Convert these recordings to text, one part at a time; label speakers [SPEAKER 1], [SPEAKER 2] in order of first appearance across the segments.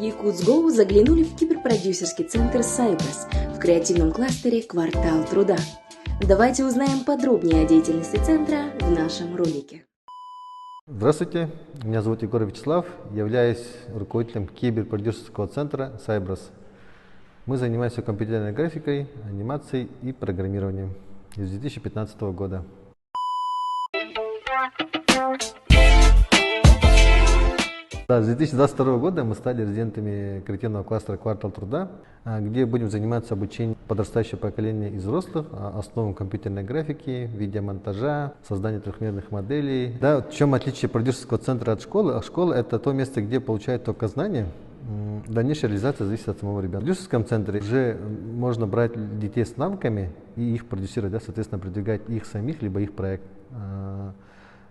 [SPEAKER 1] Якутс.Гоу заглянули в киберпродюсерский центр Сайбрас в креативном кластере «Квартал труда». Давайте узнаем подробнее о деятельности центра в нашем ролике.
[SPEAKER 2] Здравствуйте, меня зовут Егор Вячеслав, являюсь руководителем киберпродюсерского центра Сайбрас. Мы занимаемся компьютерной графикой, анимацией и программированием с 2015 года. С 2022 года мы стали резидентами креативного кластера «Квартал труда», где будем заниматься обучением подрастающего поколения из взрослых основам компьютерной графики, видеомонтажа, создания трехмерных моделей. Да, в чем отличие продюсерского центра от школы? Школа – это то место, где получают только знания. Дальнейшая реализация зависит от самого ребенка. В продюсерском центре уже можно брать детей с навыками и их продюсировать, да, соответственно, продвигать их самих, либо их проект.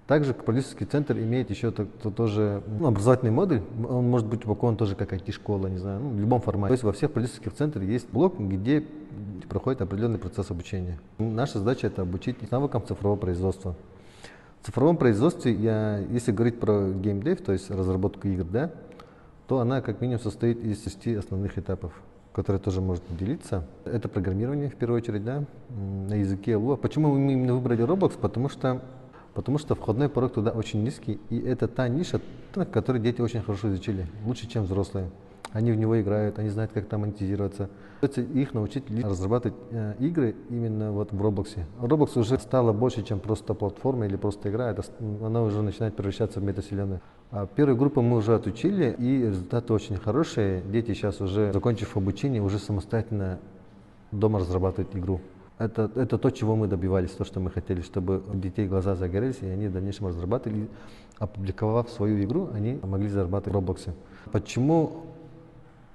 [SPEAKER 2] Также продюсерский центр имеет еще тоже образовательный модуль, он может быть упакован тоже как IT-школа, не знаю, в любом формате. То есть во всех продюсерских центрах есть блок, где проходит определенный процесс обучения. Наша задача – это обучить навыкам цифрового производства. В цифровом производстве, если говорить про геймдев, то есть разработку игр, да, то она как минимум состоит из 6 основных этапов, которые тоже можно делиться. Это программирование в первую очередь, да, на языке Lua. Почему мы именно выбрали Roblox? Потому что входной порог туда очень низкий, и это та ниша, которую дети очень хорошо изучили, лучше, чем взрослые. Они в него играют, они знают, как там монетизироваться. Их научить разрабатывать игры именно вот в Roblox. Roblox уже стала больше, чем просто платформа или просто игра, она уже начинает превращаться в метавселенную. Первую группу мы уже отучили, и результаты очень хорошие. Дети сейчас уже, закончив обучение, уже самостоятельно дома разрабатывают игру. Это то, чего мы добивались, то, что мы хотели, чтобы у детей глаза загорелись, и они в дальнейшем разрабатывали. Опубликовав свою игру, они могли зарабатывать в Roblox. Почему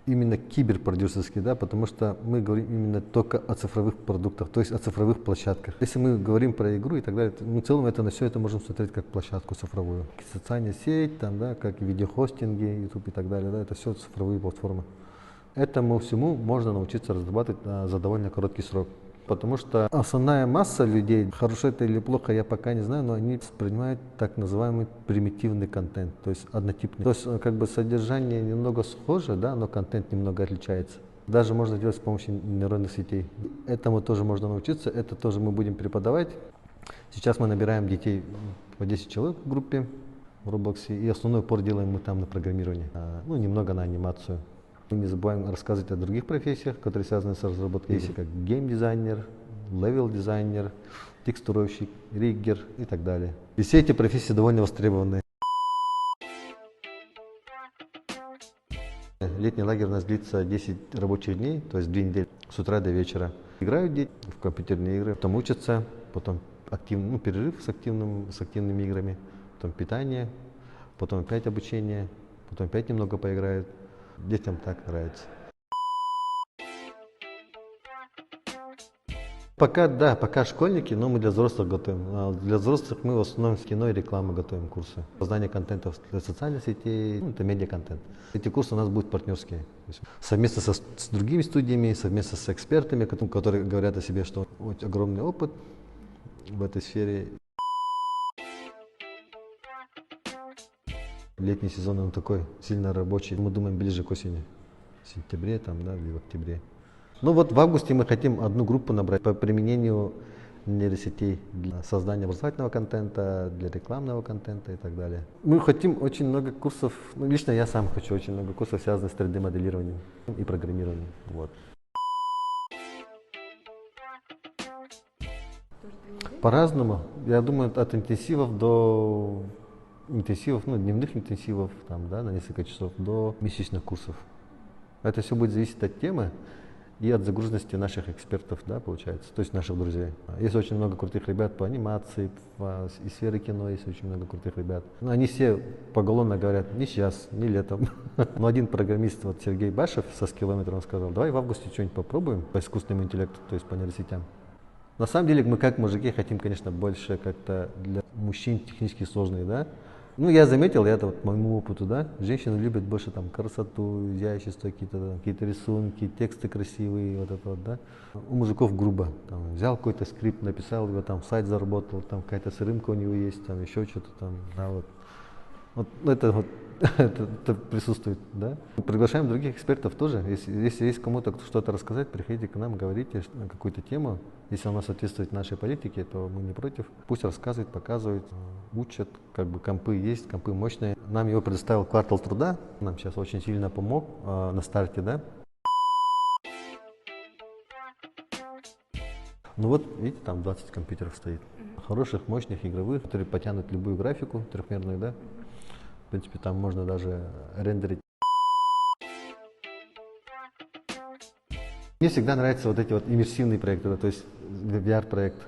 [SPEAKER 2] именно киберпродюсерский? Да? Потому что мы говорим именно только о цифровых продуктах, то есть о цифровых площадках. Если мы говорим про игру и так далее, то мы в целом на все это можем смотреть как площадку цифровую. Социальная сеть, там, да, как видеохостинги, YouTube и так далее, да, это все цифровые платформы. Этому всему можно научиться разрабатывать за довольно короткий срок. Потому что основная масса людей, хорошо это или плохо, я пока не знаю, но они воспринимают так называемый примитивный контент, то есть однотипный. То есть как бы содержание немного схоже, да, но контент немного отличается. Даже можно делать с помощью нейронных сетей. Этому тоже можно научиться, это тоже мы будем преподавать. Сейчас мы набираем детей по 10 человек в группе в Roblox, и основной упор делаем мы там на программирование, немного на анимацию. Мы не забываем рассказывать о других профессиях, которые связаны с разработкой, как гейм-дизайнер, левел-дизайнер, текстуровщик, риггер и так далее. И все эти профессии довольно востребованы. Летний лагерь у нас длится 10 рабочих дней, то есть 2 недели, с утра до вечера. Играют дети в компьютерные игры, потом учатся, потом перерыв с активными играми, потом питание, потом опять обучение, потом опять немного поиграют. Детям так нравится. Пока школьники, но мы для взрослых готовим. Для взрослых мы в основном с кино и рекламы готовим курсы. Создание контента для социальных сетей, это медиа-контент. Эти курсы у нас будут партнерские. Совместно с другими студиями, совместно с экспертами, которые говорят о себе, что огромный опыт в этой сфере. Летний сезон он такой сильно рабочий. Мы думаем ближе к осени, в сентябре или в октябре. В августе мы хотим одну группу набрать по применению нейросетей для создания образовательного контента, для рекламного контента и так далее. Мы хотим очень много курсов, лично я сам хочу очень много курсов, связанных с 3D-моделированием и программированием. По-разному. Я думаю, от интенсивов до дневных интенсивов на несколько часов до месячных курсов. Это все будет зависеть от темы и от загруженности наших экспертов, получается, то есть наших друзей. Есть очень много крутых ребят по анимации, из сферы кино есть очень много крутых ребят. Но они все поголовно говорят, не сейчас, не летом. Но один программист, Сергей Башев со Skillometer, сказал, давай в августе что-нибудь попробуем по искусственному интеллекту, то есть по нейросетям. На самом деле мы как мужики хотим, конечно, больше как-то для мужчин технически сложных, да. Я заметил, это по моему опыту, да, женщины любят больше красоту, изящество, какие-то рисунки, тексты красивые, да. У мужиков грубо, взял какой-то скрипт, написал его, сайт заработал, какая-то сырымка у него есть, еще что-то Вот это это присутствует, да. Приглашаем других экспертов тоже. Если есть кому-то что-то рассказать, приходите к нам, говорите на какую-то тему. Если она соответствует нашей политике, то мы не против. Пусть рассказывают, показывают, учат. Как бы компы есть, компы мощные. Нам его предоставил квартал труда. Нам сейчас очень сильно помог на старте, да. Ну вот, видите, там 20 компьютеров стоит. Хороших, мощных, игровых, которые потянут любую графику трехмерную, да. В принципе, там можно даже рендерить. Мне всегда нравятся вот эти вот иммерсивные проекты, да, то есть VR-проект.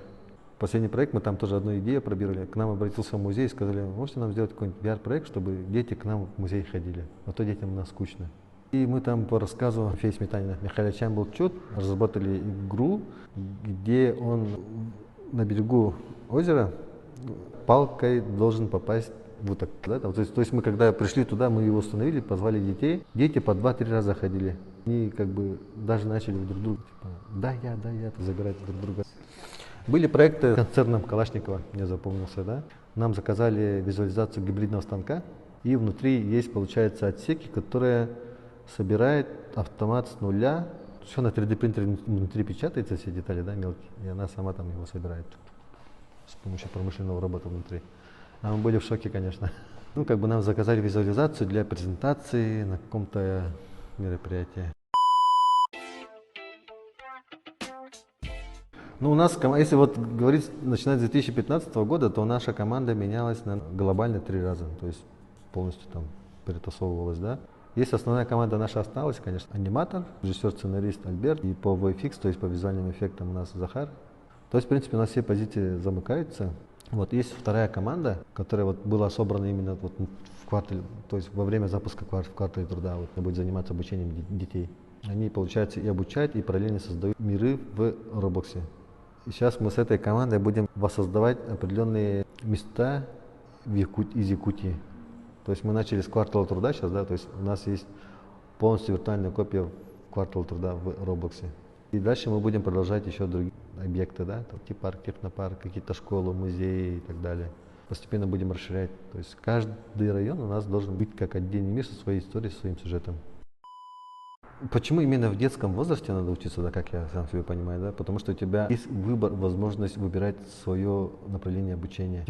[SPEAKER 2] Последний проект, мы там тоже одну идею пробировали. К нам обратился музей и сказали, можете нам сделать какой-нибудь VR-проект, чтобы дети к нам в музей ходили, а то детям у нас скучно. И мы там по рассказу Феи Сметанина Михаила Чамбулчут разработали игру, где он на берегу озера палкой должен попасть в уток. Да? То есть мы когда пришли туда, мы его установили, позвали детей. Дети по 2-3 раза ходили. Они как бы даже начали друг друга, типа, да я, забирать друг друга. Были проекты концерном Калашникова, мне запомнился, да. Нам заказали визуализацию гибридного станка, и внутри есть, получается, отсеки, которые собирает автомат с нуля. Все на 3D принтере внутри печатается, все детали, да, мелкие, и она сама там его собирает с помощью промышленного робота внутри. А мы были в шоке, конечно. Ну, как бы нам заказали визуализацию для презентации на каком-то мероприятии. Ну, у нас, если вот говорить, начиная с 2015 года, то наша команда менялась глобально 3 раза, то есть полностью там перетасовывалась, да. Есть основная команда наша осталась, конечно, аниматор, режиссер-сценарист Альберт, и по VFX, то есть по визуальным эффектам у нас Захар. То есть, в принципе, у нас все позиции замыкаются. Вот есть вторая команда, которая вот была собрана именно вот в квартале, то есть во время запуска в квартале труда, вот, будет заниматься обучением детей. Они, получается, и обучают, и параллельно создают миры в Роблоксе. И сейчас мы с этой командой будем воссоздавать определенные места из Якутии. То есть мы начали с квартала труда сейчас, да, то есть у нас есть полностью виртуальная копия квартала труда в Роблоксе. И дальше мы будем продолжать еще другие объекты, да, типа парк, технопарк, какие-то школы, музеи и так далее. Постепенно будем расширять. То есть каждый район у нас должен быть как отдельный мир со своей историей, со своим сюжетом. Почему именно в детском возрасте надо учиться, да, как я сам себе понимаю, да? Потому что у тебя есть выбор, возможность выбирать свое направление обучения.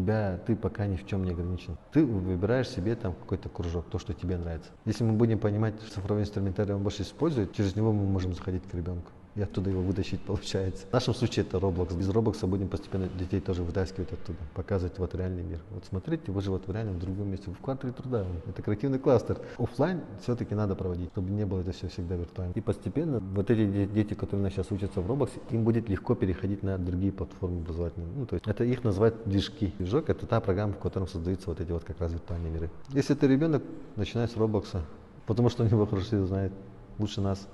[SPEAKER 2] Ты пока ни в чем не ограничен. Ты выбираешь себе там какой-то кружок, то, что тебе нравится. Если мы будем понимать, что цифровой инструментарий он больше использует, через него мы можем заходить к ребенку и оттуда его вытащить, получается. В нашем случае это Roblox. Без Roblox будем постепенно детей тоже вытаскивать оттуда, показывать вот реальный мир. Вот смотрите, вы же вот в реальном другом месте, в квартале труда. Это креативный кластер. Оффлайн все-таки надо проводить, чтобы не было это все всегда виртуально. И постепенно вот эти дети, которые у нас сейчас учатся в Roblox, им будет легко переходить на другие платформы образовательные. Ну, то есть это их называют движки. Движок — это та программа, в которой создаются вот эти вот как раз виртуальные миры. Если ты ребенок, начинай с Roblox, потому что он его хорошо знает, лучше нас.